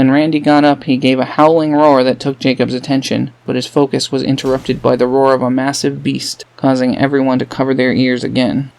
When Randy got up, he gave a howling roar that took Jacob's attention, but his focus was interrupted by the roar of a massive beast, causing everyone to cover their ears again.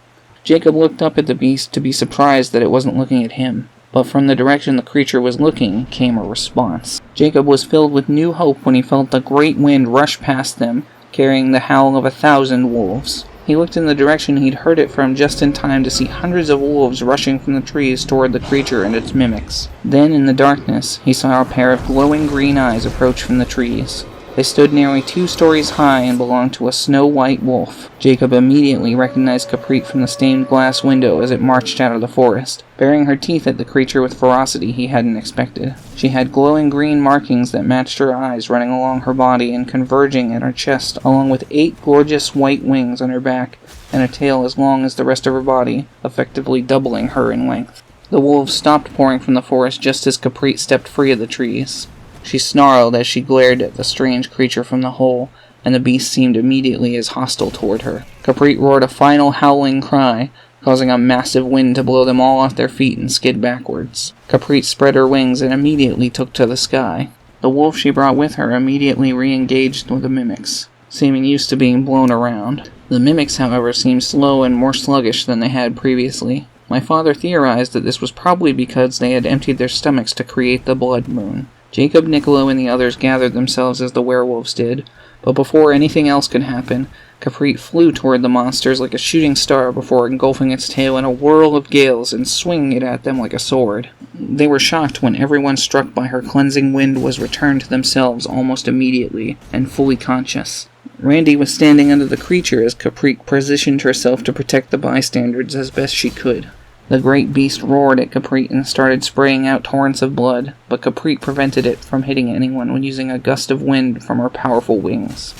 Jacob looked up at the beast to be surprised that it wasn't looking at him, but from the direction the creature was looking came a response. Jacob was filled with new hope when he felt the great wind rush past them, carrying the howl of 1,000 wolves. He looked in the direction he'd heard it from just in time to see hundreds of wolves rushing from the trees toward the creature and its mimics. Then, in the darkness, he saw a pair of glowing green eyes approach from the trees. They stood nearly 2 stories high and belonged to a snow-white wolf. Jacob immediately recognized Caprit from the stained glass window as it marched out of the forest, baring her teeth at the creature with ferocity he hadn't expected. She had glowing green markings that matched her eyes running along her body and converging at her chest, along with 8 gorgeous white wings on her back and a tail as long as the rest of her body, effectively doubling her in length. The wolves stopped pouring from the forest just as Caprit stepped free of the trees. She snarled as she glared at the strange creature from the hole, and the beast seemed immediately as hostile toward her. Caprit roared a final howling cry, causing a massive wind to blow them all off their feet and skid backwards. Caprit spread her wings and immediately took to the sky. The wolf she brought with her immediately re-engaged with the mimics, seeming used to being blown around. The mimics, however, seemed slow and more sluggish than they had previously. My father theorized that this was probably because they had emptied their stomachs to create the blood moon. Jacob, Niccolo, and the others gathered themselves as the werewolves did, but before anything else could happen, Caprit flew toward the monsters like a shooting star before engulfing its tail in a whirl of gales and swinging it at them like a sword. They were shocked when everyone struck by her cleansing wind was returned to themselves almost immediately, and fully conscious. Randy was standing under the creature as Caprit positioned herself to protect the bystanders as best she could. The great beast roared at Caprit and started spraying out torrents of blood, but Caprit prevented it from hitting anyone when using a gust of wind from her powerful wings.